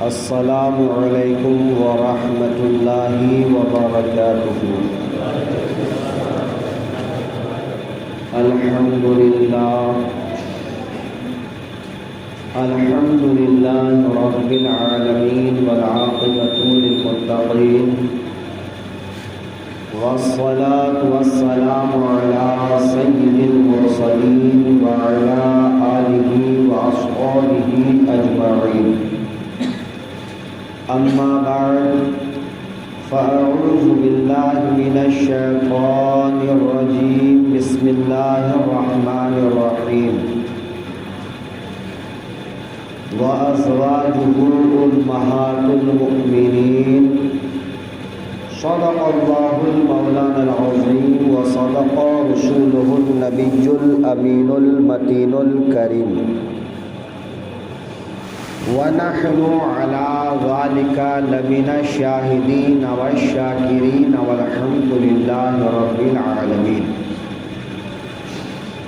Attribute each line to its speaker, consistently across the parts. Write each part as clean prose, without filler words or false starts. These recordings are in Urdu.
Speaker 1: السلام علیکم ورحمۃ اللہ وبرکاتہ۔ الحمد للہ رب العالمین والعاقبۃ للمتقین والصلاة والسلام علی سید المرسلین وعلی آلہ واصحابہ اجمعین۔ اما بعد فاعوذ باللہ من الشیطان الرجیم، بسم اللہ الرحمن الرحیم۔ وازواجہ امہات المؤمنین، صدق اللہ المولانا العظیم وصدق رسولہ النبی الامین المتین الکریم، وَنَحْنُ عَلَى ذَلِكَ لَمِنَ الشَّاهِدِينَ وَالشَّاكِرِينَ وَالْحَمْدُ لِلَّهِ رَبِّ الْعَالَمِينَ۔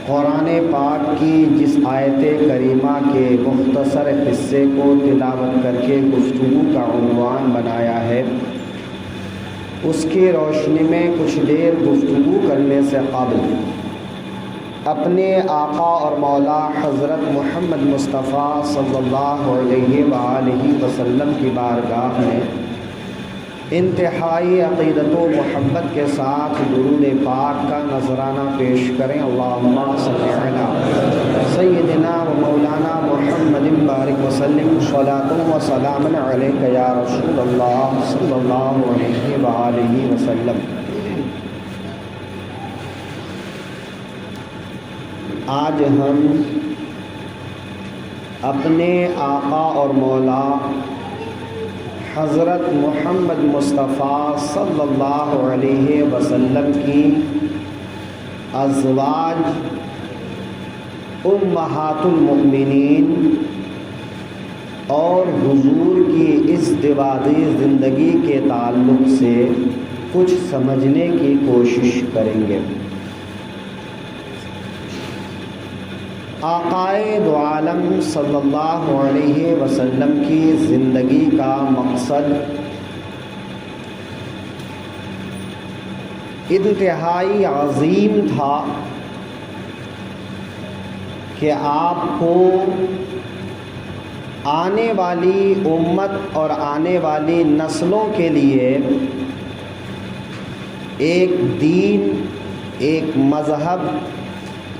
Speaker 1: قرآن پاک کی جس آیت کریمہ کے مختصر حصے کو تلاوت کر کے گفتگو کا عنوان بنایا ہے، اس کی روشنی میں کچھ دیر گفتگو کرنے سے قبل اپنے آقا اور مولا حضرت محمد مصطفیٰ صلی اللہ علیہ وآلہ وسلم کی بارگاہ میں انتہائی عقیدت و محبت کے ساتھ درود پاک کا نذرانہ پیش کریں۔ اللہم صلی علی سیدنا و مولانا محمد بارک وسلم، صلاۃ و سلام علیک یا رسول اللہ صلی اللہ علیہ وآلہ وسلم۔ آج ہم اپنے آقا اور مولا حضرت محمد مصطفیٰ صلی اللہ علیہ وسلم کی ازواج امہات المؤمنین اور حضور کی ازدواجی زندگی کے تعلق سے کچھ سمجھنے کی کوشش کریں گے۔ آقائے دو عالم صلی اللہ علیہ وسلم کی زندگی کا مقصد انتہائی عظیم تھا کہ آپ کو آنے والی امت اور آنے والی نسلوں کے لیے ایک دین، ایک مذہب،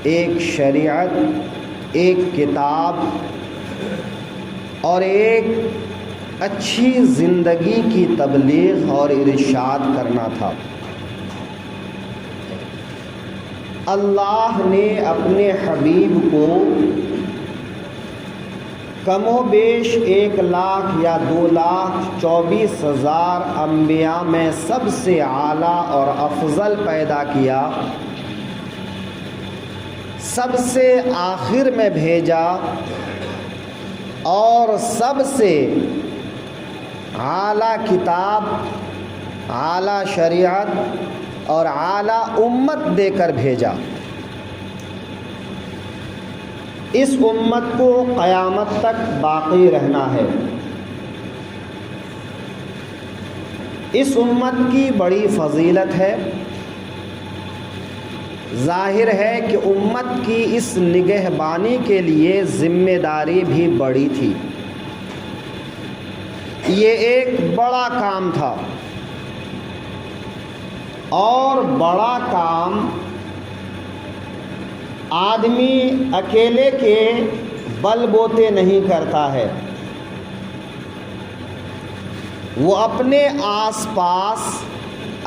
Speaker 1: ایک شریعت، ایک کتاب اور ایک اچھی زندگی کی تبلیغ اور ارشاد کرنا تھا۔ اللہ نے اپنے حبیب کو کم و بیش 1,00,000 یا 2,24,000 انبیاء میں سب سے اعلیٰ اور افضل پیدا کیا، سب سے آخر میں بھیجا اور سب سے اعلیٰ کتاب، اعلیٰ شریعت اور اعلیٰ امت دے کر بھیجا۔ اس امت کو قیامت تک باقی رہنا ہے۔ اس امت کی بڑی فضیلت ہے۔ ظاہر ہے کہ امت کی اس نگہبانی کے لیے ذمہ داری بھی بڑی تھی۔ یہ ایک بڑا کام تھا اور بڑا کام آدمی اکیلے کے بل بوتے نہیں کرتا ہے، وہ اپنے آس پاس،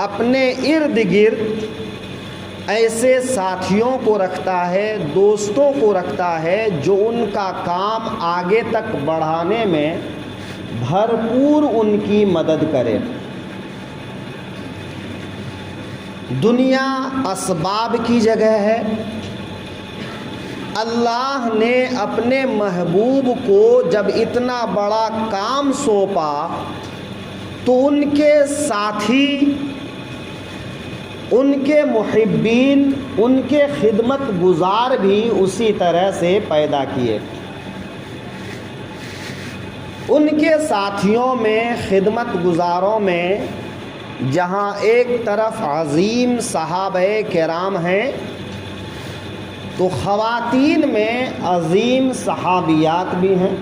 Speaker 1: اپنے ارد گرد ایسے ساتھیوں کو رکھتا ہے، دوستوں کو رکھتا ہے جو ان کا کام آگے تک بڑھانے میں بھرپور ان کی مدد کرے۔ دنیا اسباب کی جگہ ہے۔ اللہ نے اپنے محبوب کو جب اتنا بڑا کام سونپا تو ان کے ساتھی، ان کے محبین، ان کے خدمت گزار بھی اسی طرح سے پیدا کیے۔ ان کے ساتھیوں میں، خدمت گزاروں میں، جہاں ایک طرف عظیم صحابہ کرام ہیں تو خواتین میں عظیم صحابیات بھی ہیں،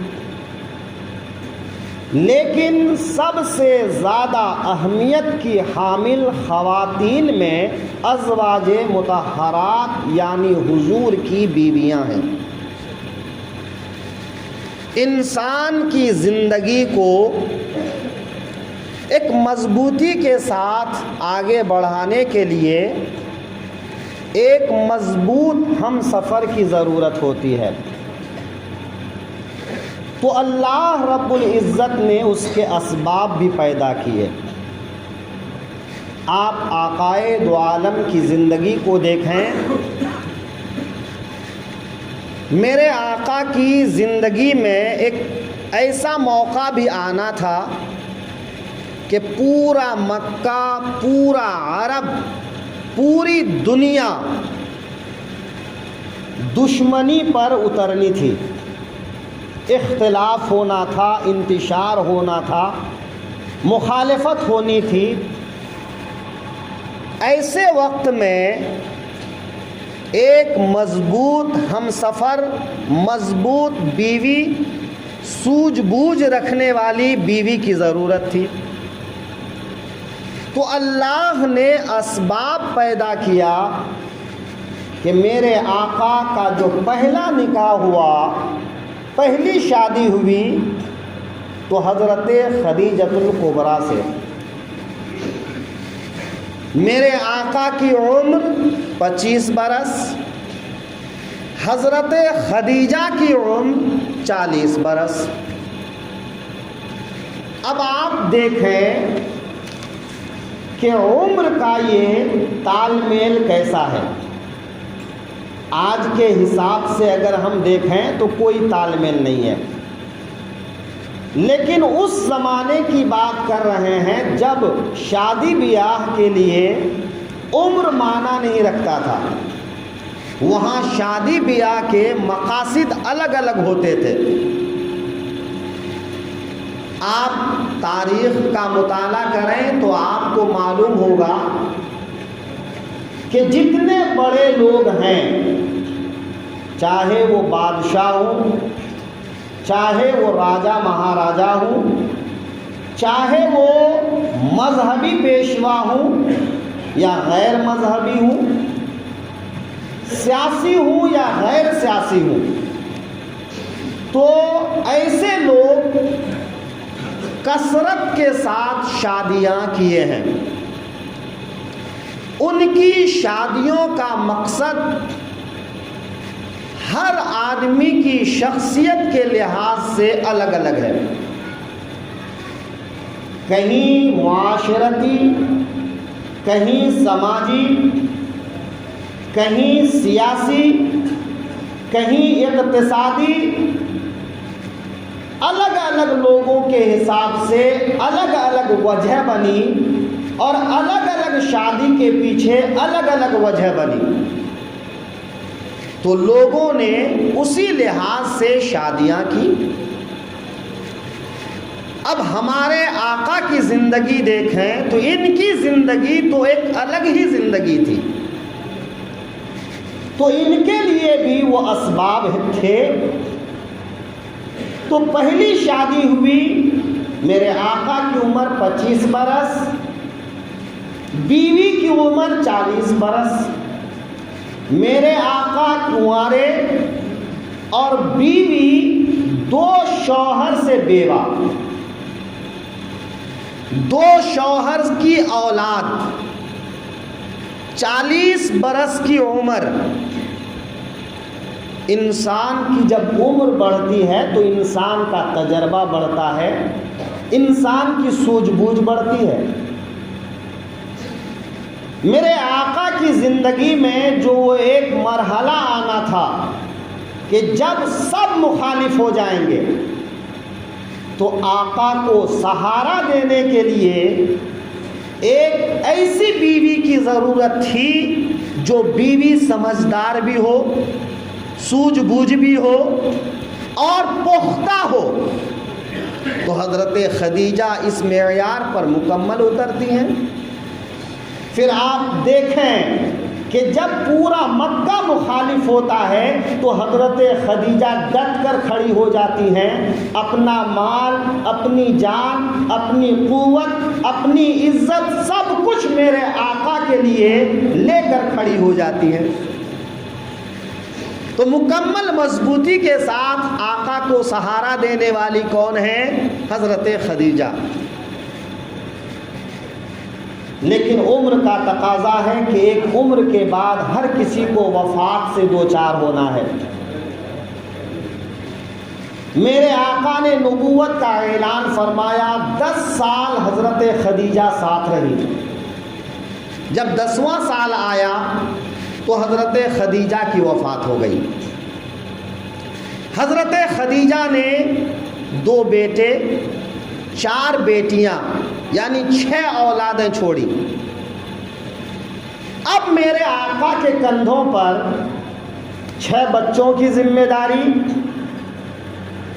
Speaker 1: لیکن سب سے زیادہ اہمیت کی حامل خواتین میں ازواج مطہرات یعنی حضور کی بیویاں ہیں۔ انسان کی زندگی کو ایک مضبوطی کے ساتھ آگے بڑھانے کے لیے ایک مضبوط ہم سفر کی ضرورت ہوتی ہے، تو اللہ رب العزت نے اس کے اسباب بھی پیدا کیے۔ آپ آقائے دو عالم کی زندگی کو دیکھیں، میرے آقا کی زندگی میں ایک ایسا موقع بھی آنا تھا کہ پورا مکہ، پورا عرب، پوری دنیا دشمنی پر اترنی تھی، اختلاف ہونا تھا، انتشار ہونا تھا، مخالفت ہونی تھی۔ ایسے وقت میں ایک مضبوط ہم سفر، مضبوط بیوی، سوجھ بوجھ رکھنے والی بیوی کی ضرورت تھی، تو اللہ نے اسباب پیدا کیا کہ میرے آقا کا جو پہلا نکاح ہوا، پہلی شادی ہوئی تو حضرت خدیجۃ الکبریٰ سے۔ میرے آقا کی عمر 25 برس، حضرت خدیجہ کی عمر 40 برس۔ اب آپ دیکھیں کہ عمر کا یہ تال میل کیسا ہے۔ آج کے حساب سے اگر ہم دیکھیں تو کوئی تال میل نہیں ہے، لیکن اس زمانے کی بات کر رہے ہیں جب شادی بیاہ کے لیے عمر معنی نہیں رکھتا تھا، وہاں شادی بیاہ کے مقاصد الگ الگ ہوتے تھے۔ آپ تاریخ کا مطالعہ کریں تو آپ کو معلوم ہوگا کہ جتنے بڑے لوگ ہیں، چاہے وہ بادشاہ ہوں، چاہے وہ راجا مہاراجا ہوں، چاہے وہ مذہبی پیشوا ہوں یا غیر مذہبی ہوں، سیاسی ہوں یا غیر سیاسی ہوں، تو ایسے لوگ کثرت کے ساتھ شادیاں کیے ہیں۔ ان کی شادیوں کا مقصد ہر آدمی کی شخصیت کے لحاظ سے الگ الگ ہے۔ کہیں معاشرتی، کہیں سماجی، کہیں سیاسی، کہیں اقتصادی، الگ الگ لوگوں کے حساب سے الگ الگ وجہ بنی، اور الگ الگ شادی کے پیچھے الگ الگ وجہ بنی، تو لوگوں نے اسی لحاظ سے شادیاں کی۔ اب ہمارے آقا کی زندگی دیکھیں تو ان کی زندگی تو ایک الگ ہی زندگی تھی، تو ان کے لیے بھی وہ اسباب تھے۔ تو پہلی شادی ہوئی، میرے آقا کی عمر 25 برس، بیوی کی عمر 40 برس۔ میرے آقا کنوارے اور بیوی 2 شوہر سے بیوہ، 2 شوہر کی اولاد، 40 برس کی عمر۔ انسان کی جب عمر بڑھتی ہے تو انسان کا تجربہ بڑھتا ہے، انسان کی سوجھ بوجھ بڑھتی ہے۔ میرے آقا کی زندگی میں جو ایک مرحلہ آنا تھا کہ جب سب مخالف ہو جائیں گے، تو آقا کو سہارا دینے کے لیے ایک ایسی بیوی کی ضرورت تھی جو بیوی سمجھدار بھی ہو، سوجھ بوجھ بھی ہو اور پختہ ہو۔ تو حضرت خدیجہ اس معیار پر مکمل اترتی ہیں۔ پھر آپ دیکھیں کہ جب پورا مکہ مخالف ہوتا ہے تو حضرت خدیجہ ڈٹ کر کھڑی ہو جاتی ہیں، اپنا مال، اپنی جان، اپنی قوت، اپنی عزت، سب کچھ میرے آقا کے لیے لے کر کھڑی ہو جاتی ہیں۔ تو مکمل مضبوطی کے ساتھ آقا کو سہارا دینے والی کون ہے؟ حضرت خدیجہ۔ لیکن عمر کا تقاضا ہے کہ ایک عمر کے بعد ہر کسی کو وفات سے دوچار ہونا ہے۔ میرے آقا نے نبوت کا اعلان فرمایا، 10 سال حضرت خدیجہ ساتھ رہی۔ جب 10واں سال آیا تو حضرت خدیجہ کی وفات ہو گئی۔ حضرت خدیجہ نے 2 بیٹے، 4 بیٹیاں، یعنی 6 اولادیں چھوڑی۔ اب میرے آقا کے کندھوں پر 6 بچوں کی ذمہ داری،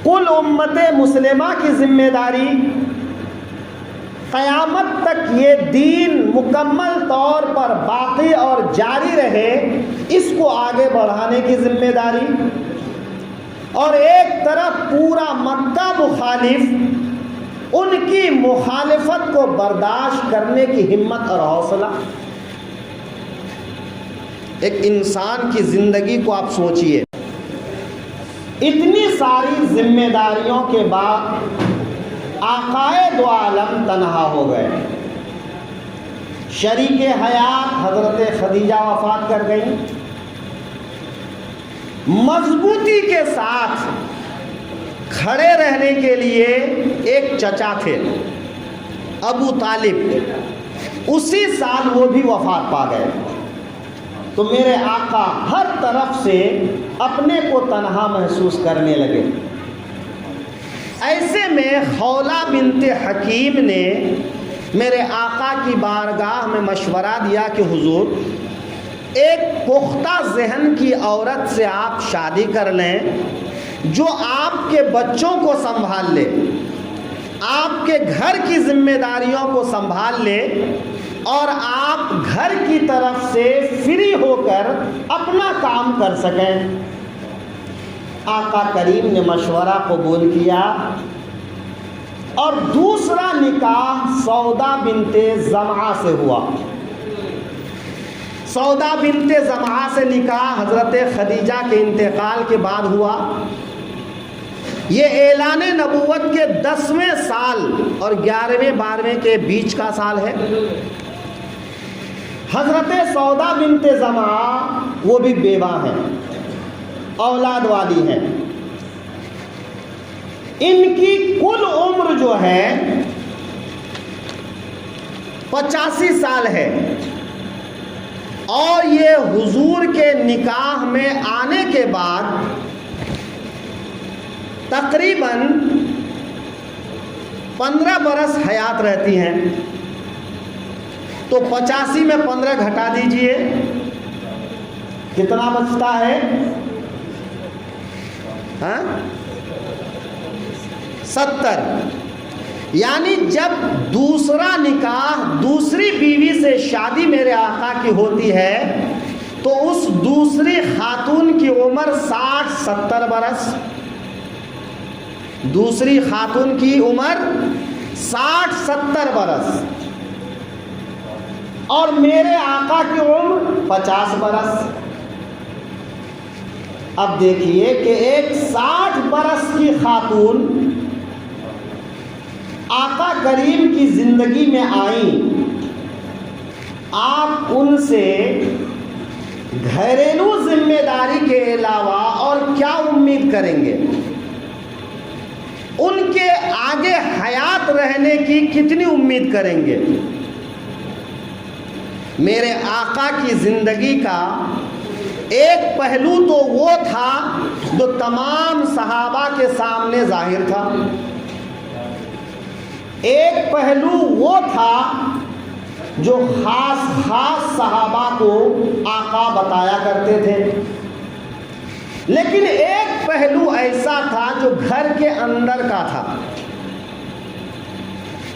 Speaker 1: کل امت مسلمہ کی ذمہ داری، قیامت تک یہ دین مکمل طور پر باقی اور جاری رہے اس کو آگے بڑھانے کی ذمہ داری، اور ایک طرف پورا مکہ مخالف، ان کی مخالفت کو برداشت کرنے کی ہمت اور حوصلہ۔ ایک انسان کی زندگی کو آپ سوچئے، اتنی ساری ذمہ داریوں کے بعد آقائے دو عالم تنہا ہو گئے۔ شریک حیات حضرت خدیجہ وفات کر گئی۔ مضبوطی کے ساتھ کھڑے رہنے کے لیے ایک چچا تھے، ابو طالب، اسی سال وہ بھی وفات پا گئے۔ تو میرے آقا ہر طرف سے اپنے کو تنہا محسوس کرنے لگے۔ ایسے میں خولہ بنت حکیم نے میرے آقا کی بارگاہ میں مشورہ دیا کہ حضور، ایک پختہ ذہن کی عورت سے آپ شادی کر لیں جو آپ کے بچوں کو سنبھال لے، آپ کے گھر کی ذمہ داریوں کو سنبھال لے، اور آپ گھر کی طرف سے فری ہو کر اپنا کام کر سکیں۔ آقا کریم نے مشورہ قبول کیا، اور دوسرا نکاح سودا بنت زمعہ سے ہوا۔ سودا بنت زمعہ سے نکاح حضرت خدیجہ کے انتقال کے بعد ہوا۔ یہ اعلان نبوت کے 10ویں سال اور 11ویں 12ویں کے بیچ کا سال ہے۔ حضرت سودا بنت زمعہ وہ بھی بیوہ ہیں، اولاد والی ہیں۔ ان کی کل عمر جو ہے 85 سال ہے، اور یہ حضور کے نکاح میں آنے کے بعد تقریباً 15 برس حیات رہتی ہیں۔ تو 85 میں 15 گھٹا دیجئے، کتنا بچتا ہے؟ 70۔ یعنی جب دوسرا نکاح دوسری بیوی سے شادی میرے آقا کی ہوتی ہے تو اس دوسری خاتون کی عمر 60-70 برس، دوسری خاتون کی عمر 60-70 برس، اور میرے آقا کی عمر 50 برس۔ اب دیکھیے کہ ایک 60 برس کی خاتون آقا کریم کی زندگی میں آئیں، آپ ان سے گھریلو ذمہ داری کے علاوہ اور کیا امید کریں گے؟ ان کے آگے حیات رہنے کی کتنی امید کریں گے؟ میرے آقا کی زندگی کا ایک پہلو تو وہ تھا جو تمام صحابہ کے سامنے ظاہر تھا، ایک پہلو وہ تھا جو خاص صحابہ کو آقا بتایا کرتے تھے، لیکن ایک پہلو ایسا تھا جو گھر کے اندر کا تھا۔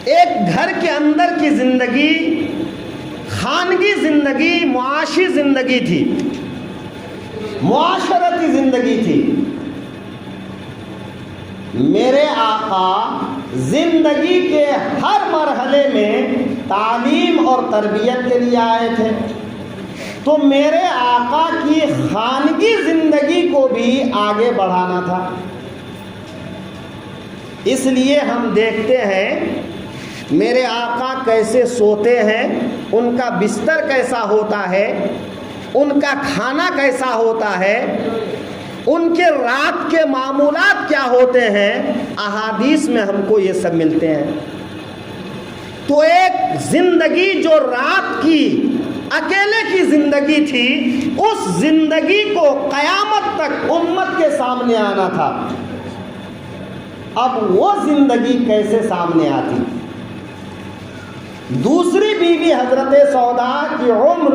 Speaker 1: ایک گھر کے اندر کی زندگی خانگی زندگی، معاشی زندگی تھی، معاشرتی زندگی تھی۔ میرے آقا زندگی کے ہر مرحلے میں تعلیم اور تربیت کے لیے آئے تھے، تو میرے آقا کی خانگی زندگی کو بھی آگے بڑھانا تھا۔ اس لیے ہم دیکھتے ہیں میرے آقا کیسے سوتے ہیں، ان کا بستر کیسا ہوتا ہے، ان کا کھانا کیسا ہوتا ہے، ان کے رات کے معمولات کیا ہوتے ہیں، احادیث میں ہم کو یہ سب ملتے ہیں۔ تو ایک زندگی جو رات کی اکیلے کی زندگی تھی، اس زندگی کو قیامت تک امت کے سامنے آنا تھا۔ اب وہ زندگی کیسے سامنے آتی؟ دوسری بیوی حضرت سودا کی عمر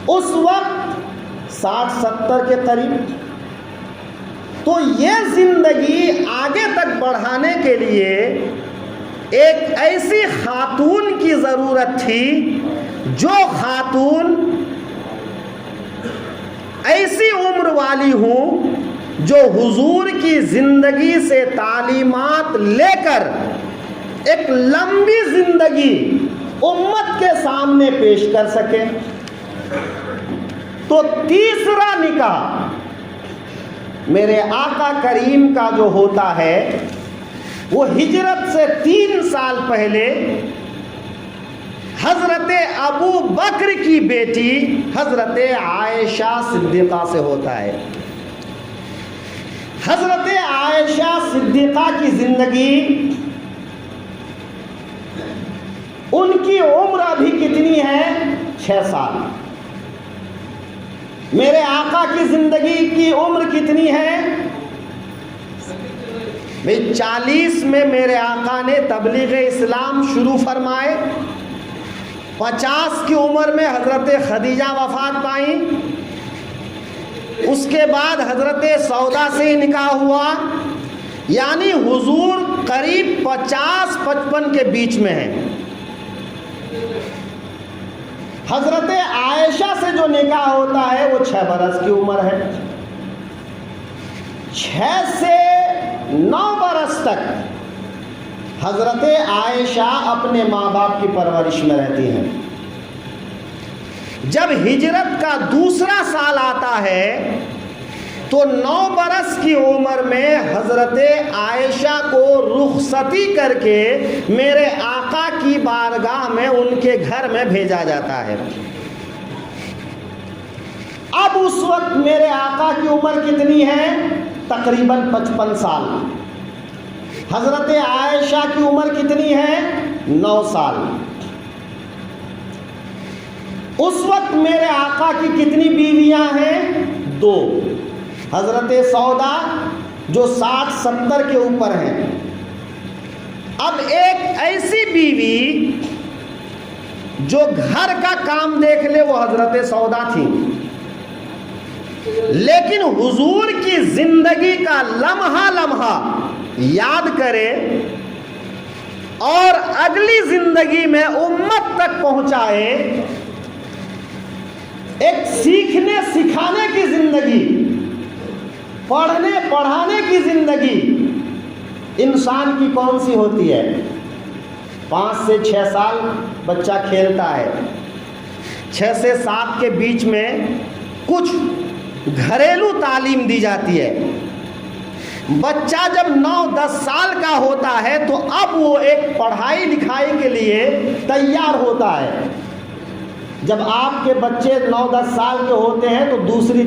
Speaker 1: اس وقت 60-70 کے قریب، تو یہ زندگی آگے تک بڑھانے کے لیے ایک ایسی خاتون کی ضرورت تھی جو خاتون ایسی عمر والی ہوں جو حضور کی زندگی سے تعلیمات لے کر ایک لمبی زندگی امت کے سامنے پیش کر سکے۔ تو تیسرا نکاح میرے آقا کریم کا جو ہوتا ہے وہ ہجرت سے 3 سال پہلے حضرت ابو بکر کی بیٹی حضرت عائشہ صدیقہ سے ہوتا ہے۔ حضرت عائشہ صدیقہ کی زندگی، ان کی عمر ابھی کتنی ہے؟ 6 سال۔ میرے آقا کی زندگی کی عمر کتنی ہے؟ 40 میں میرے آقا نے تبلیغ اسلام شروع فرمائے، 50 کی عمر میں حضرت خدیجہ وفات پائیں، اس کے بعد حضرت سودا سے ہی نکاح ہوا، یعنی حضور قریب 50-55 کے بیچ میں ہیں۔ حضرت عائشہ سے جو نکاح ہوتا ہے وہ 6 برس کی عمر ہے۔ 6 سے 9 برس تک حضرت عائشہ اپنے ماں باپ کی پرورش میں رہتی ہیں۔ جب ہجرت کا دوسرا سال آتا ہے تو 9 برس کی عمر میں حضرت عائشہ کو رخصتی کر کے میرے آقا کی بارگاہ میں ان کے گھر میں بھیجا جاتا ہے۔ اب اس وقت میرے آقا کی عمر کتنی ہے؟ تقریباً 55 سال۔ حضرت عائشہ کی عمر کتنی ہے؟ 9 سال۔ اس وقت میرے آقا کی کتنی بیویاں ہیں؟ 2۔ حضرت سودا جو 60-70 کے اوپر ہیں۔ اب ایک ایسی بیوی جو گھر کا کام دیکھ لے وہ حضرت سودا تھی، لیکن حضور کی زندگی کا لمحہ لمحہ یاد کرے اور اگلی زندگی میں امت تک پہنچائے۔ ایک سیکھنے سکھانے کی زندگی، پڑھنے پڑھانے کی زندگی انسان کی کون سی ہوتی ہے؟ 5 سے 6 سال بچہ کھیلتا ہے، 6 سے 7 کے بیچ میں کچھ گھریلو تعلیم دی جاتی ہے۔ بچہ جب 9-10 سال کا ہوتا ہے تو اب وہ ایک پڑھائی لکھائی کے لیے تیار ہوتا ہے۔ جب آپ کے بچے 9-10 سال کے ہوتے ہیں تو دوسری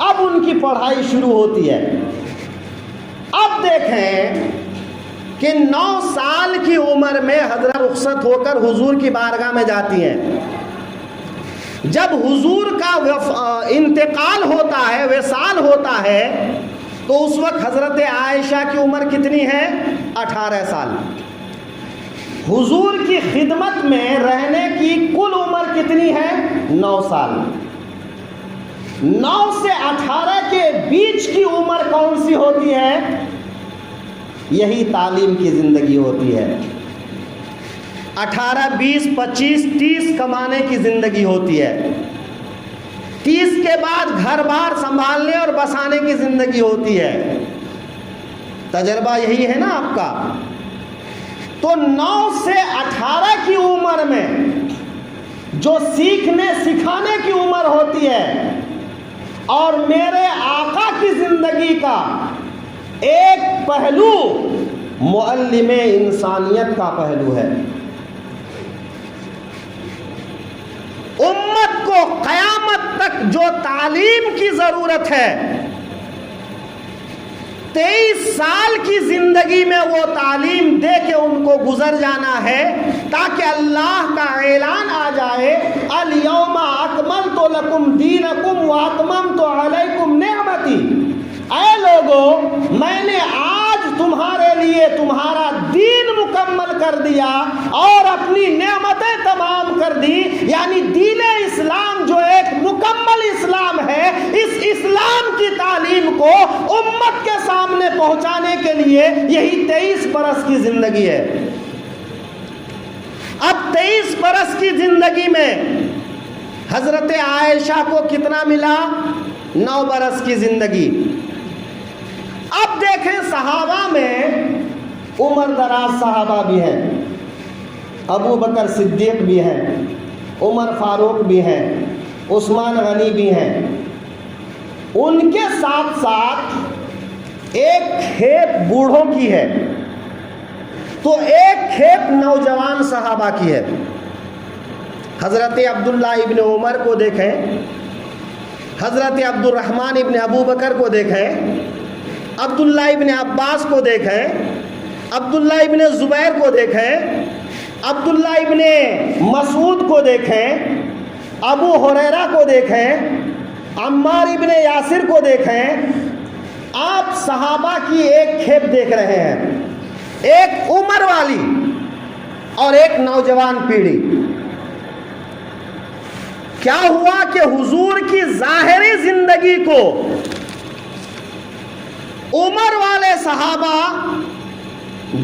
Speaker 1: اب ان کی پڑھائی شروع ہوتی ہے۔ اب دیکھیں کہ 9 سال کی عمر میں حضرت رخصت ہو کر حضور کی بارگاہ میں جاتی ہیں۔ جب حضور کا انتقال ہوتا ہے، وصال ہوتا ہے، تو اس وقت حضرت عائشہ کی عمر کتنی ہے؟ 18 سال۔ حضور کی خدمت میں رہنے کی کل عمر کتنی ہے؟ 9 سال۔ 9 سے 18 کے بیچ کی عمر کون سی ہوتی ہے؟ یہی تعلیم کی زندگی ہوتی ہے۔ 18 20 25 30 کمانے کی زندگی ہوتی ہے، 30 کے بعد گھر بار سنبھالنے اور بسانے کی زندگی ہوتی ہے۔ تجربہ یہی ہے نا آپ کا۔ تو 9 سے 18 کی عمر میں جو سیکھنے سکھانے کی عمر ہوتی ہے، اور میرے آقا کی زندگی کا ایک پہلو معلم انسانیت کا پہلو ہے۔ امت کو قیامت تک جو تعلیم کی ضرورت ہے، 23 سال کی زندگی میں وہ تعلیم دے کے ان کو گزر جانا ہے، تاکہ اللہ کا اعلان آ جائے الیوم اکملت لکم دینکم واتممت علیکم نعمتی۔ اے لوگو، میں نے آج تمہارے لیے تمہارا دین مکمل کر دیا اور اپنی نعمتیں تمام کر دی۔ یعنی دین اسلام جو ایک مکمل اسلام ہے، اس اسلام کی تعلیم کو امت کے سامنے پہنچانے کے لیے یہی 23 برس کی زندگی ہے۔ اب 23 برس کی زندگی میں حضرت عائشہ کو کتنا ملا؟ 9 برس کی زندگی۔ اب دیکھیں صحابہ میں عمر دراز صحابہ بھی ہیں، ابو بکر صدیق بھی ہیں، عمر فاروق بھی ہیں، عثمان غنی بھی ہیں۔ ان کے ساتھ ساتھ ایک کھیپ بوڑھوں کی ہے، تو ایک کھیپ نوجوان صحابہ کی ہے۔ حضرت عبداللہ ابن عمر کو دیکھیں، حضرت عبد الرحمن ابن ابو بکر کو دیکھیں، عبداللہ ابن عباس کو دیکھیں، عبداللہ ابن زبیر کو دیکھیں، عبداللہ ابن مسعود کو دیکھیں، ابو ہریرہ کو دیکھیں، عمار ابن یاسر کو دیکھیں۔ آپ صحابہ کی ایک کھیپ دیکھ رہے ہیں، ایک عمر والی اور ایک نوجوان پیڑھی۔ کیا ہوا کہ حضور کی ظاہری زندگی کو عمر والے صحابہ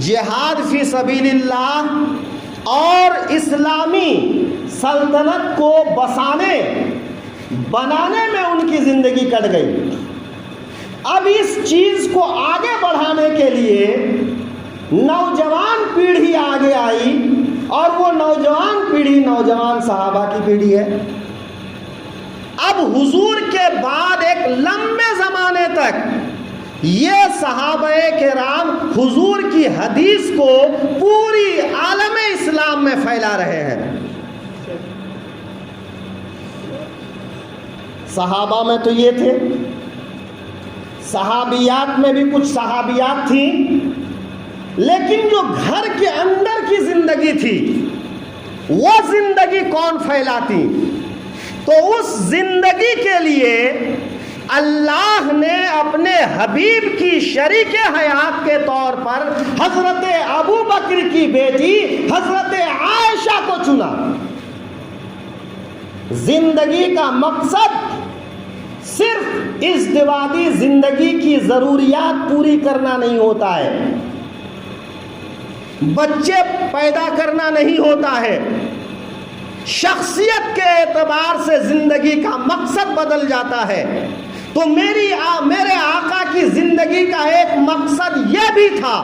Speaker 1: جہاد فی سبیل اللہ اور اسلامی سلطنت کو بنانے میں ان کی زندگی کٹ گئی۔ اب اس چیز کو آگے بڑھانے کے لیے نوجوان پیڑھی آگے آئی، اور وہ نوجوان پیڑھی نوجوان صحابہ کی پیڑھی ہے۔ اب حضور کے بعد ایک لمبے زمانے تک یہ صحابہ کرام حضور کی حدیث کو پوری عالم اسلام میں پھیلا رہے ہیں۔ صحابہ میں تو یہ تھے، صحابیات میں بھی کچھ صحابیات تھیں، لیکن جو گھر کے اندر کی زندگی تھی وہ زندگی کون پھیلاتی؟ تو اس زندگی کے لیے اللہ نے اپنے حبیب کی شریک حیات کے طور پر حضرت ابو بکر کی بیٹی حضرت عائشہ کو چنا۔ زندگی کا مقصد صرف ازدواجی زندگی کی ضروریات پوری کرنا نہیں ہوتا ہے، بچے پیدا کرنا نہیں ہوتا ہے، شخصیت کے اعتبار سے زندگی کا مقصد بدل جاتا ہے۔ تو میرے آقا کی زندگی کا ایک مقصد یہ بھی تھا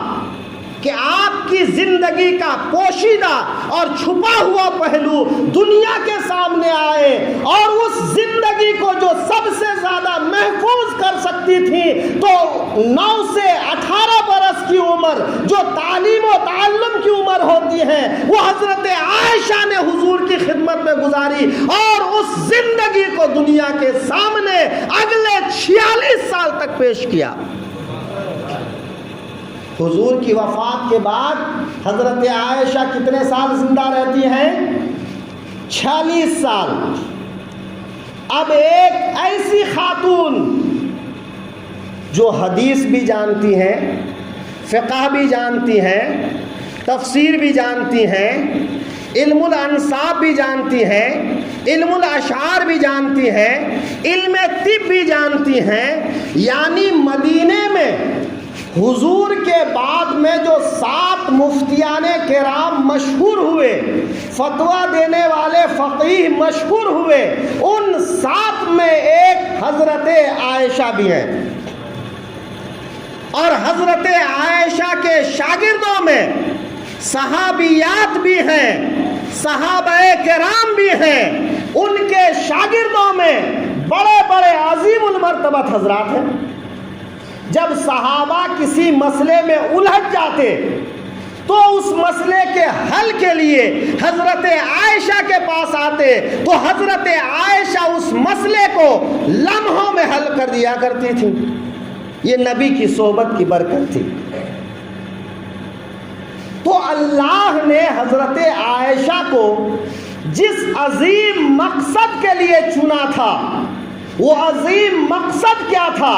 Speaker 1: کہ آپ کی زندگی کا پوشیدہ اور چھپا ہوا پہلو دنیا کے سامنے آئے، اور اس زندگی کو جو سب سے زیادہ محفوظ کر سکتی تھی، تو 9 سے 18 برس کی عمر جو تعلیم و تعلم کی عمر ہوتی ہے، وہ حضرت عائشہ نے حضور کی خدمت میں گزاری، اور اس زندگی کو دنیا کے سامنے اگلے 46 سال تک پیش کیا۔ حضور کی وفات کے بعد حضرت عائشہ کتنے سال زندہ رہتی ہیں؟ 46 سال۔ اب ایک ایسی خاتون جو حدیث بھی جانتی ہیں، فقہ بھی جانتی ہیں، تفسیر بھی جانتی ہیں، علم الانصاب بھی جانتی ہیں، علم الاشعار بھی جانتی ہیں، علم طب بھی جانتی ہیں، یعنی مدینے میں حضور کے بعد میں جو 7 مفتیان کرام مشہور ہوئے، فتویٰ دینے والے فقیہ مشہور ہوئے، ان 7 میں ایک حضرت عائشہ بھی ہیں، اور حضرت عائشہ کے شاگردوں میں صحابیات بھی ہیں، صحابہ کرام بھی ہیں، ان کے شاگردوں میں بڑے بڑے عظیم المرتبت حضرات ہیں۔ جب صحابہ کسی مسئلے میں الجھ جاتے تو اس مسئلے کے حل کے لیے حضرت عائشہ کے پاس آتے تو حضرت عائشہ اس مسئلے کو لمحوں میں حل کر دیا کرتی تھی۔ یہ نبی کی صحبت کی برکت تھی۔ تو اللہ نے حضرت عائشہ کو جس عظیم مقصد کے لیے چنا تھا، وہ عظیم مقصد کیا تھا؟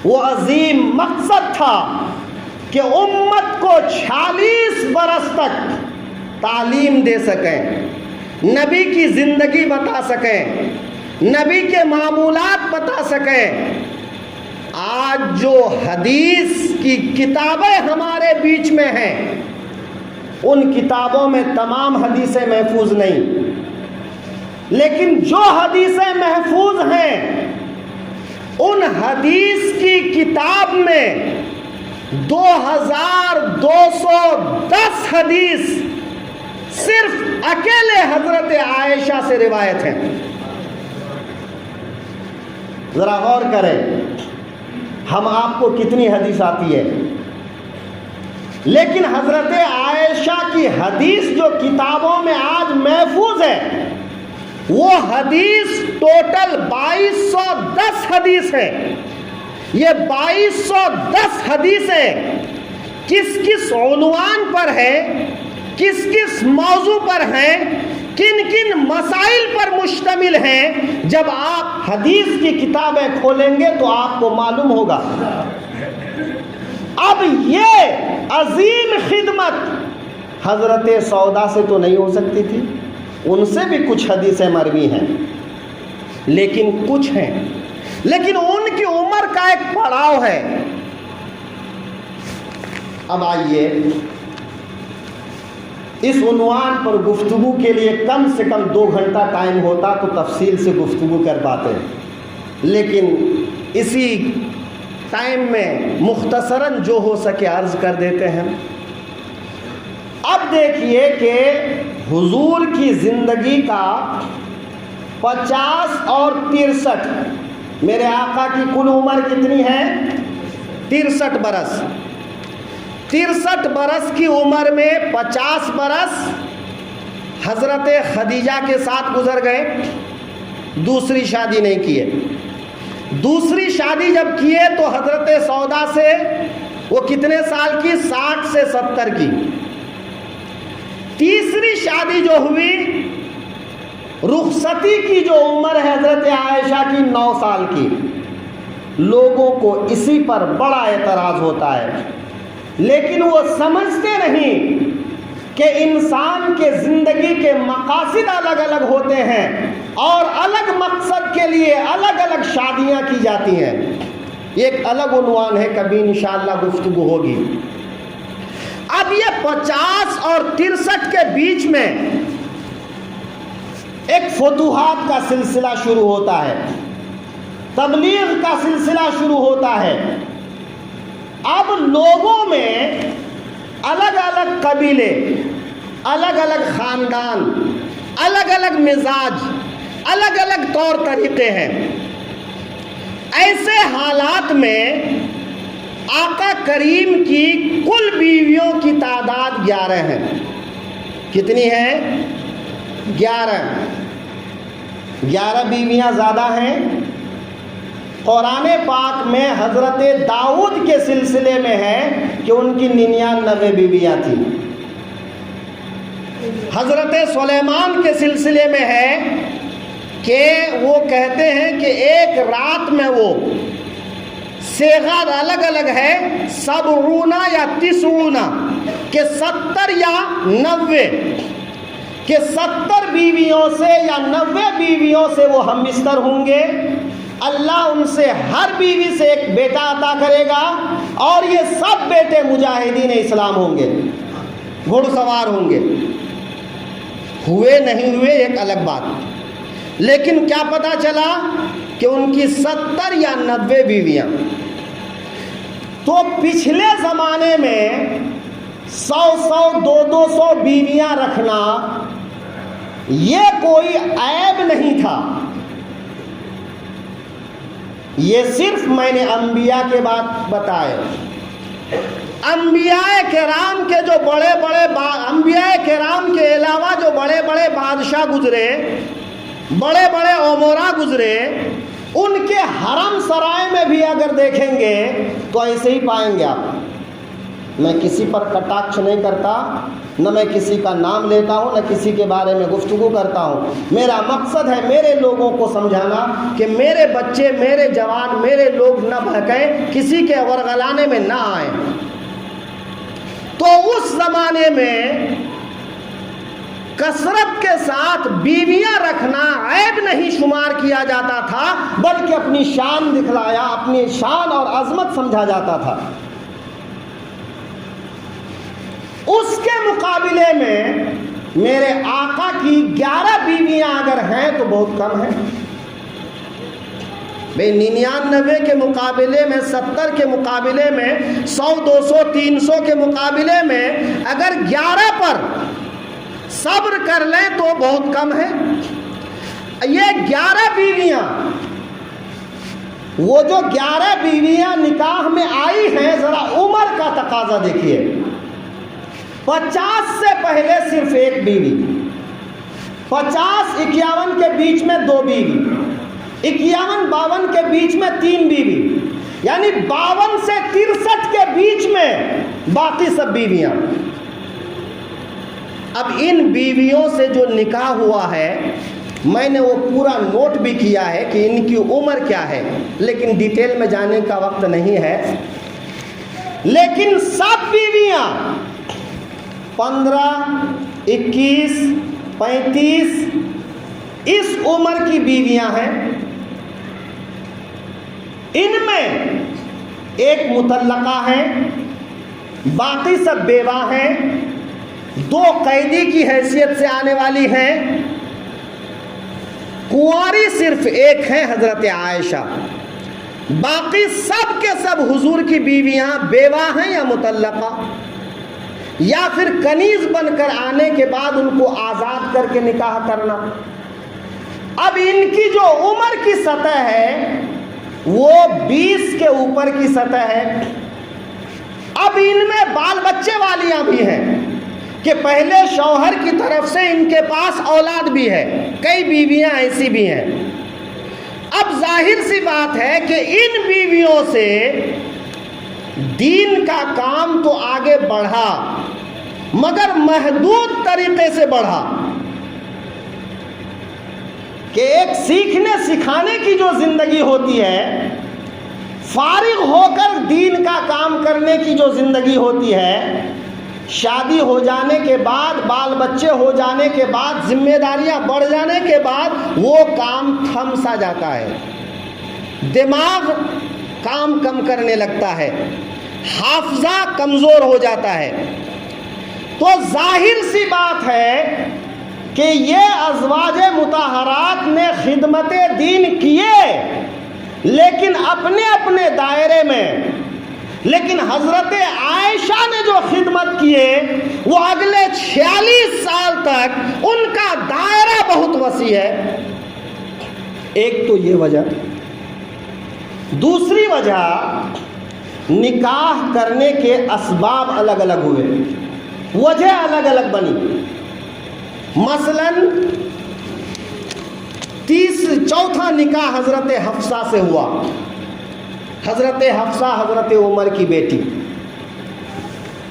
Speaker 1: وہ عظیم مقصد تھا کہ امت کو 46 برس تک تعلیم دے سکیں، نبی کی زندگی بتا سکیں، نبی کے معمولات بتا سکیں۔ آج جو حدیث کی کتابیں ہمارے بیچ میں ہیں، ان کتابوں میں تمام حدیثیں محفوظ نہیں، لیکن جو حدیثیں محفوظ ہیں ان حدیث کی کتاب میں 2210 حدیث صرف اکیلے حضرت عائشہ سے روایت ہیں۔ ذرا غور کریں، ہم آپ کو کتنی حدیث آتی ہے، لیکن حضرت عائشہ کی حدیث جو کتابوں میں آج محفوظ ہے، وہ حدیث ٹوٹل 2210 حدیث ہے۔ یہ 2210 حدیثیں کس کس عنوان پر ہے، کس کس موضوع پر ہیں، کن کن مسائل پر مشتمل ہیں، جب آپ حدیث کی کتابیں کھولیں گے تو آپ کو معلوم ہوگا۔ اب یہ عظیم خدمت حضرت سودا سے تو نہیں ہو سکتی تھی، ان سے بھی کچھ حدیثیں مروی ہیں، لیکن کچھ ہیں، لیکن ان کی عمر کا ایک پڑاؤ ہے۔ اب آئیے اس عنوان پر گفتگو کے لیے کم سے کم 2 گھنٹہ ٹائم ہوتا تو تفصیل سے گفتگو کر پاتے، لیکن اسی ٹائم میں مختصراً جو ہو سکے عرض کر دیتے ہیں۔ اب دیکھیے کہ حضور کی زندگی کا 50 اور 63، میرے آقا کی کل عمر کتنی ہے؟ 63 برس۔ 63 برس کی عمر میں 50 برس حضرت خدیجہ کے ساتھ گزر گئے، دوسری شادی نہیں کیے۔ دوسری شادی جب کیے تو حضرت سودا سے وہ کتنے سال کی؟ 60 سے 70 کی۔ تیسری شادی جو ہوئی، رخصتی کی جو عمر ہے حضرت عائشہ کی 9 سال کی۔ لوگوں کو اسی پر بڑا اعتراض ہوتا ہے، لیکن وہ سمجھتے نہیں کہ انسان کے زندگی کے مقاصد الگ الگ ہوتے ہیں اور الگ مقصد کے لیے الگ الگ شادیاں کی جاتی ہیں۔ یہ ایک الگ عنوان ہے، کبھی انشاءاللہ گفتگو ہوگی۔ اب یہ 50 اور 63 کے بیچ میں ایک فتوحات کا سلسلہ شروع ہوتا ہے، تبلیغ کا سلسلہ شروع ہوتا ہے۔ اب لوگوں میں الگ الگ قبیلے، الگ الگ خاندان، الگ الگ مزاج، الگ الگ طور طریقے ہیں۔ ایسے حالات میں آقا کریم کی کل بیویوں کی تعداد 11 ہے۔ کتنی ہے؟ 11 بیویاں زیادہ ہیں۔ قرآن پاک میں حضرت داؤد کے سلسلے میں ہے کہ ان کی 99 بیویاں تھیں۔ حضرت سلیمان کے سلسلے میں ہے کہ وہ کہتے ہیں کہ ایک رات میں وہ صیغہ الگ الگ ہے، 70 یا 90 کہ 70 یا 90 کہ 70 بیویوں سے یا 90 بیویوں سے وہ ہم بستر ہوں گے، اللہ ان سے ہر بیوی سے ایک بیٹا عطا کرے گا، اور یہ سب بیٹے مجاہدین اسلام ہوں گے، گھڑ سوار ہوں گے۔ ہوئے نہیں ہوئے ایک الگ بات، لیکن کیا پتا چلا کہ ان کی 70 یا 90 بیویاں۔ تو پچھلے زمانے میں 100 200 بیویاں رکھنا یہ کوئی عیب نہیں تھا، یہ صرف میں نے انبیاء کے بات بتائے۔ انبیاء کرام کے جو انبیاء کرام کے علاوہ جو بڑے بڑے بادشاہ گزرے، بڑے بڑے امراء گزرے، ان کے حرم سرائے میں بھی اگر دیکھیں گے تو ایسے ہی پائیں گے آپ۔ میں کسی پر کٹاکش نہیں کرتا، نہ میں کسی کا نام لیتا ہوں، نہ کسی کے بارے میں گفتگو کرتا ہوں۔ میرا مقصد ہے میرے لوگوں کو سمجھانا کہ میرے بچے، میرے جوان، میرے لوگ نہ بہکیں، کسی کے ورغلانے میں نہ آئیں۔ تو اس زمانے میں کثرت کے ساتھ بیویاں رکھنا عیب نہیں شمار کیا جاتا تھا، بلکہ اپنی شان دکھلایا، اپنی شان اور عظمت سمجھا جاتا تھا۔ اس کے مقابلے میں میرے آقا کی 11 بیویاں اگر ہیں تو بہت کم ہیں۔ 99 کے مقابلے میں، 70 کے مقابلے میں، 100 200 300 کے مقابلے میں اگر 11 پر صبر کر لیں تو بہت کم ہے۔ یہ 11 بیویاں، وہ جو 11 بیویاں نکاح میں آئی ہیں، ذرا عمر کا تقاضا دیکھیے۔ 50 سے پہلے صرف ایک بیوی، 50 51 کے بیچ میں 2 بیوی، 51 52 کے بیچ میں 3 بیوی، یعنی 52 سے 63 کے بیچ میں باقی سب بیویاں۔ اب ان بیویوں سے جو نکاح ہوا ہے، میں نے وہ پورا نوٹ بھی کیا ہے کہ ان کی عمر کیا ہے، لیکن ڈیٹیل میں جانے کا وقت نہیں ہے۔ لیکن سب بیویاں 15 21 35 اس عمر کی بیویاں ہیں۔ ان میں ایک مطلقہ ہے، باقی سب بیوہ ہیں، 2 قیدی کی حیثیت سے آنے والی ہیں، کنواری صرف ایک ہے حضرت عائشہ، باقی سب کے سب حضور کی بیویاں بیوہ ہیں یا مطلقہ، یا پھر کنیز بن کر آنے کے بعد ان کو آزاد کر کے نکاح کرنا۔ اب ان کی جو عمر کی سطح ہے وہ 20 کے اوپر کی سطح ہے۔ اب ان میں بال بچے والیاں بھی ہیں کہ پہلے شوہر کی طرف سے ان کے پاس اولاد بھی ہے، کئی بیویاں ایسی بھی ہیں۔ اب ظاہر سی بات ہے کہ ان بیویوں سے دین کا کام تو آگے بڑھا، مگر محدود طریقے سے بڑھا کہ ایک سیکھنے سکھانے کی جو زندگی ہوتی ہے، فارغ ہو کر دین کا کام کرنے کی جو زندگی ہوتی ہے، شادی ہو جانے کے بعد، بال بچے ہو جانے کے بعد، ذمہ داریاں بڑھ جانے کے بعد وہ کام تھم سا جاتا ہے، دماغ کام کم کرنے لگتا ہے، حافظہ کمزور ہو جاتا ہے۔ تو ظاہر سی بات ہے کہ یہ ازواج مطہرات نے خدمت دین کیے، لیکن اپنے اپنے دائرے میں، لیکن حضرت عائشہ نے جو خدمت کیے وہ اگلے 46 سال تک ان کا دائرہ بہت وسیع ہے۔ ایک تو یہ وجہ، دوسری وجہ نکاح کرنے کے اسباب الگ الگ ہوئے، وجہ الگ الگ بنی۔ مثلاً چوتھا نکاح حضرت حفصہ سے ہوا۔ حضرت حفصہ حضرت عمر کی بیٹی،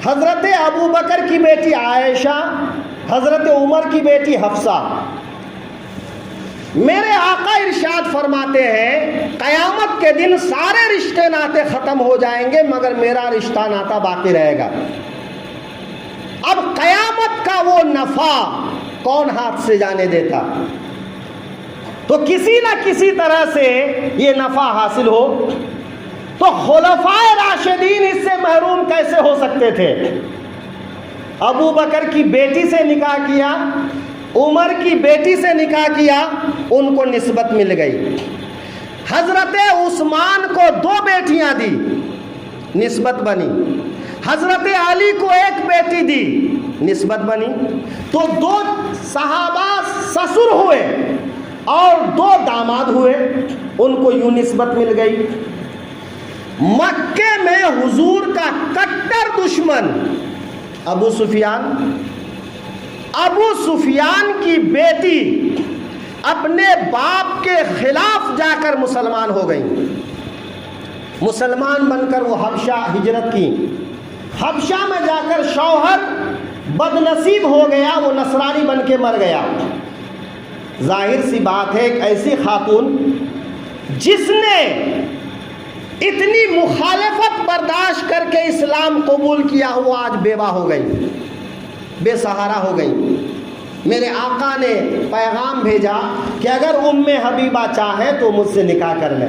Speaker 1: حضرت ابو بکر کی بیٹی عائشہ، حضرت عمر کی بیٹی حفصہ۔ میرے آقا ارشاد فرماتے ہیں قیامت کے دن سارے رشتے ناتے ختم ہو جائیں گے مگر میرا رشتہ ناتا باقی رہے گا۔ اب قیامت کا وہ نفع کون ہاتھ سے جانے دیتا؟
Speaker 2: تو کسی نہ کسی طرح سے یہ نفع حاصل ہو. تو خلفائے راشدین اس سے محروم کیسے ہو سکتے تھے؟ ابو بکر کی بیٹی سے نکاح کیا، عمر کی بیٹی سے نکاح کیا، ان کو نسبت مل گئی. حضرت عثمان کو 2 بیٹیاں دی، نسبت بنی. حضرت علی کو 1 بیٹی دی، نسبت بنی. تو 2 صحابہ سسر ہوئے اور 2 داماد ہوئے، ان کو یوں نسبت مل گئی. مکے میں حضور کا کٹر دشمن ابو سفیان کی بیٹی اپنے باپ کے خلاف جا کر مسلمان ہو گئی. مسلمان بن کر وہ حبشہ ہجرت کی. حبشہ میں جا کر شوہر بدنصیب ہو گیا، وہ نصرانی بن کے مر گیا. ظاہر سی بات ہے ایک ایسی خاتون جس نے اتنی مخالفت برداشت کر کے اسلام قبول کیا ہوا آج بیوہ ہو گئی، بے سہارا ہو گئی. میرے آقا نے پیغام بھیجا کہ اگر حبیبہ چاہے تو مجھ سے نکاح کر لیں.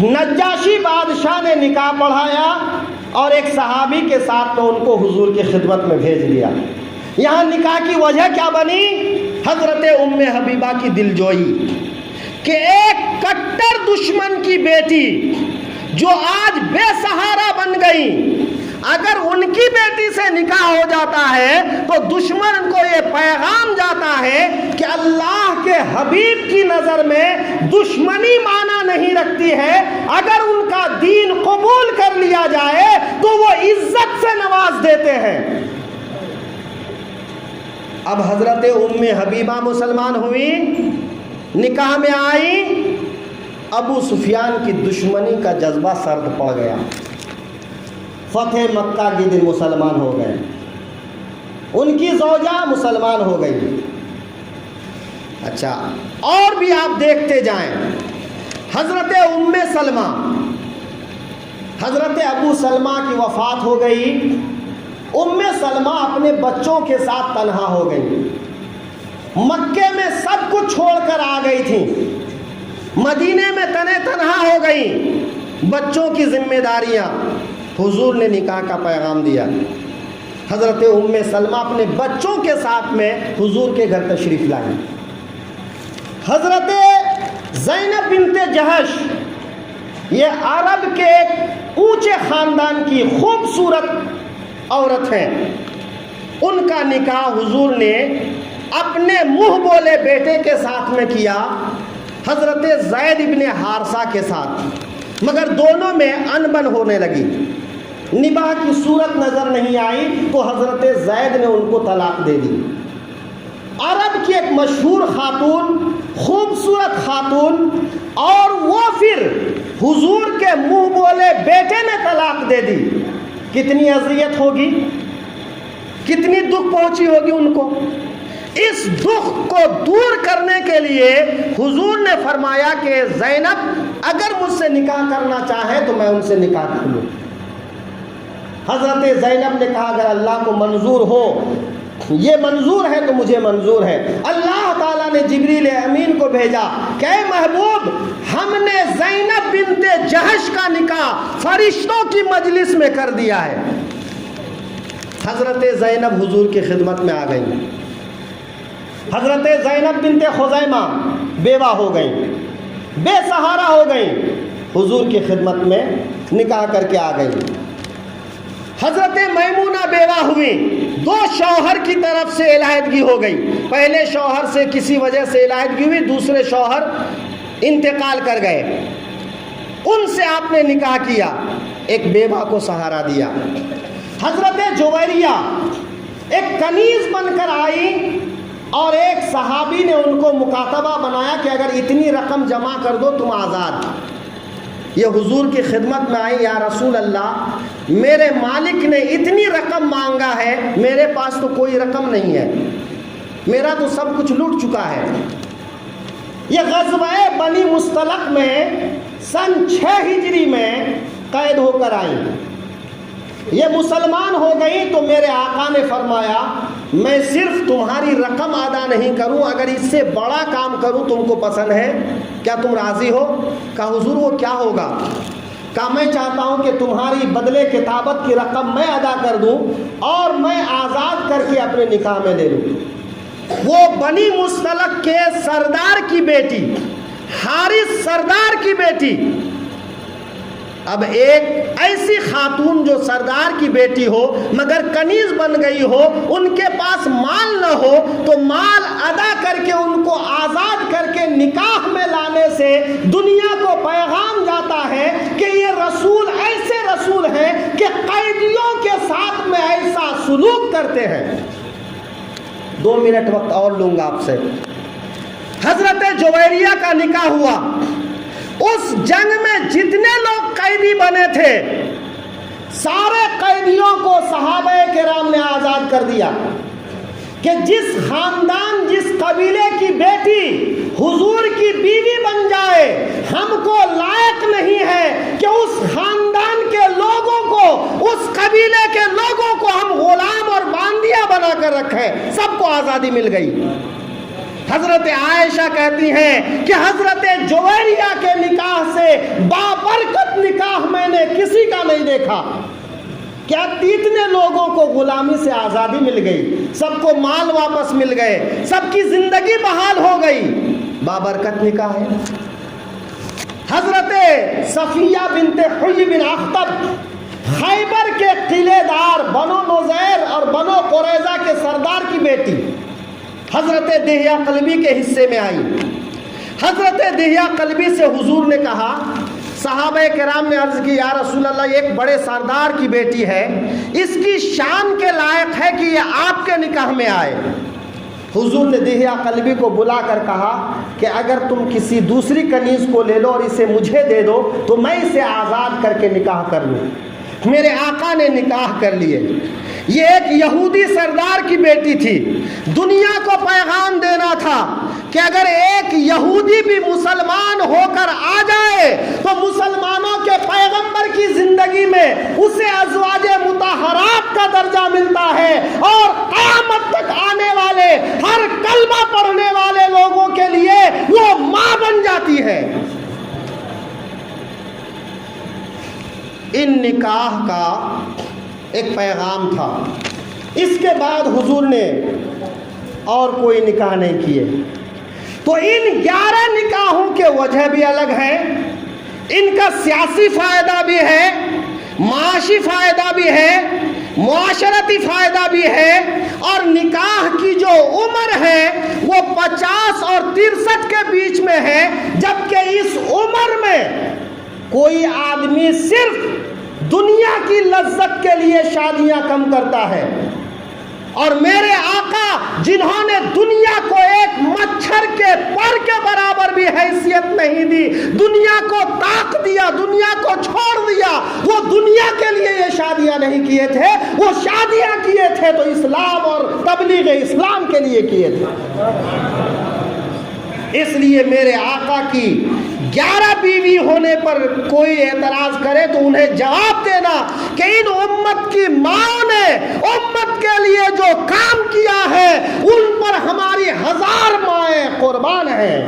Speaker 2: نجاشی بادشاہ نے نکاح پڑھایا اور ایک صحابی کے ساتھ تو ان کو حضور کی خدمت میں بھیج دیا. یہاں نکاح کی وجہ کیا بنی؟ حضرت حبیبہ کی دلجوئی کہ ایک کٹر دشمن کی بیٹی جو آج بے سہارا بن گئی، اگر ان کی بیٹی سے نکاح ہو جاتا ہے تو دشمن کو یہ پیغام جاتا ہے کہ اللہ کے حبیب کی نظر میں دشمنی معنی نہیں رکھتی ہے. اگر ان کا دین قبول کر لیا جائے تو وہ عزت سے نواز دیتے ہیں. اب حضرت حبیبہ مسلمان ہوئی، نکاح میں آئی. ابو سفیان کی دشمنی کا جذبہ سرد پڑ گیا. فتح مکہ کے دن مسلمان ہو گئے، ان کی زوجہ مسلمان ہو گئی. اچھا، اور بھی آپ دیکھتے جائیں. حضرت سلمہ، حضرت ابو سلمہ کی وفات ہو گئی. سلمہ اپنے بچوں کے ساتھ تنہا ہو گئی. مکے میں سب کچھ چھوڑ کر آ گئی تھی، مدینے میں تنہا ہو گئی. بچوں کی ذمہ داریاں. حضور نے نکاح کا پیغام دیا. حضرت سلمہ اپنے بچوں کے ساتھ میں حضور کے گھر تشریف لائی. حضرت زینب بنت جہش، یہ عرب کے ایک اونچے خاندان کی خوبصورت عورت ہیں. ان کا نکاح حضور نے اپنے منہ بولے بیٹے کے ساتھ میں کیا، حضرت زید ابن حارثہ کے ساتھ. مگر دونوں میں انبن ہونے لگی، نباہ کی صورت نظر نہیں آئی تو حضرت زید نے ان کو طلاق دے دی. عرب کی ایک مشہور خاتون، خوبصورت خاتون، اور وہ پھر حضور کے منہ بولے بیٹے نے طلاق دے دی. کتنی اذیت ہوگی، کتنی دکھ پہنچی ہوگی ان کو. اس دکھ کو دور کرنے کے لیے حضور نے فرمایا کہ زینب اگر مجھ سے نکاح کرنا چاہے تو میں ان سے نکاح کر لوں. حضرت زینب نے کہا اگر اللہ کو منظور ہو، یہ منظور ہے تو مجھے منظور ہے. اللہ تعالیٰ نے جبریل امین کو بھیجا کہ اے محبوب، ہم نے زینب بنت جہش کا نکاح فرشتوں کی مجلس میں کر دیا ہے. حضرت زینب حضور کی خدمت میں آ گئی. حضرت زینب بنت خزیمہ بیوہ ہو گئیں، بے سہارا ہو گئیں، حضور کی خدمت میں نکاح کر کے آ گئیں. حضرت میمونہ بیوہ ہوئی، 2 شوہر کی طرف سے علیحدگی ہو گئی. پہلے شوہر سے کسی وجہ سے علیحدگی ہوئی، دوسرے شوہر انتقال کر گئے، ان سے آپ نے نکاح کیا، ایک بیوہ کو سہارا دیا. حضرت جویریہ ایک کنیز بن کر آئی اور ایک صحابی نے ان کو مکاتبہ بنایا کہ اگر اتنی رقم جمع کر دو تم آزاد. یہ حضور کی خدمت میں آئی، یا رسول اللہ میرے مالک نے اتنی رقم مانگا ہے، میرے پاس تو کوئی رقم نہیں ہے، میرا تو سب کچھ لٹ چکا ہے. یہ غزوہ بنی مستلق میں سن 6 ہجری میں قید ہو کر آئی. یہ مسلمان ہو گئی تو میرے آقا نے فرمایا میں صرف تمہاری رقم ادا نہیں کروں، اگر اس سے بڑا کام کروں تم کو پسند ہے، کیا تم راضی ہو؟ کہا حضور وہ کیا ہوگا؟ کہا میں چاہتا ہوں کہ تمہاری بدلے کتابت کی رقم میں ادا کر دوں اور میں آزاد کر کے اپنے نکاح میں لے لوں۔ وہ بنی مستلق کے سردار کی بیٹی، حارث سردار کی بیٹی، اب ایک ایسی خاتون جو سردار کی بیٹی ہو مگر کنیز بن گئی ہو، ان کے پاس مال نہ ہو تو مال ادا کر کے ان کو آزاد کر کے نکاح میں لانے سے دنیا کو پیغام جاتا ہے کہ یہ رسول ایسے رسول ہیں کہ قیدیوں کے ساتھ میں ایسا سلوک کرتے ہیں۔ 2 منٹ وقت اور لوں گا آپ سے۔ حضرت جویریہ کا نکاح ہوا، اس جنگ میں جتنے لوگ قیدی بنے تھے سارے قیدیوں کو صحابہ کرام نے آزاد کر دیا کہ جس خاندان جس قبیلے کی بیٹی حضور کی بیوی بن جائے، ہم کو لائق نہیں ہے کہ اس خاندان کے لوگوں کو، اس قبیلے کے لوگوں کو ہم غلام اور باندیا بنا کر رکھیں۔ سب کو آزادی مل گئی۔ حضرت عائشہ کہتی ہیں کہ حضرت جویریہ کے نکاح سے بابرکت نکاح میں نے کسی کا نہیں دیکھا۔ کیا اتنے لوگوں کو غلامی سے آزادی مل گئی، سب کو مال واپس مل گئے، سب کی زندگی بحال ہو گئی، بابرکت نکاح ہے۔ حضرت صفیہ بنت حیی بن اخطب، خیبر کے قلعے دار بنو نذیر اور بنو قریظہ کے سردار کی بیٹی، حضرت دہیہ قلبی کے حصے میں آئی۔ حضرت دہیہ قلبی سے حضور نے کہا، صحابہ کرام نے عرض کی یا رسول اللہ ایک بڑے سردار کی بیٹی ہے، اس کی شان کے لائق ہے کہ یہ آپ کے نکاح میں آئے۔ حضور نے دہیہ قلبی کو بلا کر کہا کہ اگر تم کسی دوسری کنیز کو لے لو اور اسے مجھے دے دو تو میں اسے آزاد کر کے نکاح کر لوں۔ میرے آقا نے نکاح کر لیے۔ یہ ایک یہودی سردار کی بیٹی تھی، دنیا کو پیغام دینا تھا کہ اگر ایک یہودی بھی مسلمان ہو کر آ جائے تو مسلمانوں کے پیغمبر کی زندگی میں اسے ازواج مطہرات کا درجہ ملتا ہے اور قیامت تک آنے والے ہر کلمہ پڑھنے والے لوگوں کے لیے وہ ماں بن جاتی ہے۔ ان نکاح کا ایک پیغام تھا۔ اس کے بعد حضور نے اور کوئی نکاح نہیں کیے۔ تو ان 11 نکاحوں کے وجہ بھی الگ ہیں، ان کا سیاسی فائدہ بھی ہے، معاشی فائدہ بھی ہے، معاشرتی فائدہ بھی ہے، اور نکاح کی جو عمر ہے وہ 50 اور 63 کے بیچ میں ہے، جبکہ اس عمر میں کوئی آدمی صرف دنیا کی لذت کے لیے شادیاں کم کرتا ہے، اور میرے آقا جنہوں نے دنیا کو ایک مچھر کے پر کے برابر بھی حیثیت نہیں دی، دنیا کو طاق دیا، دنیا کو چھوڑ دیا، وہ دنیا کے لیے یہ شادیاں نہیں کیے تھے، وہ شادیاں کیے تھے تو اسلام اور تبلیغ اسلام کے لیے کیے تھے۔ اس لیے میرے آقا کی 11 بیوی ہونے پر کوئی اعتراض کرے تو انہیں جواب دینا کہ ان امت کی ماں نے امت کے لیے جو کام کیا ہے ان پر ہماری 1000 مائیں قربان ہیں۔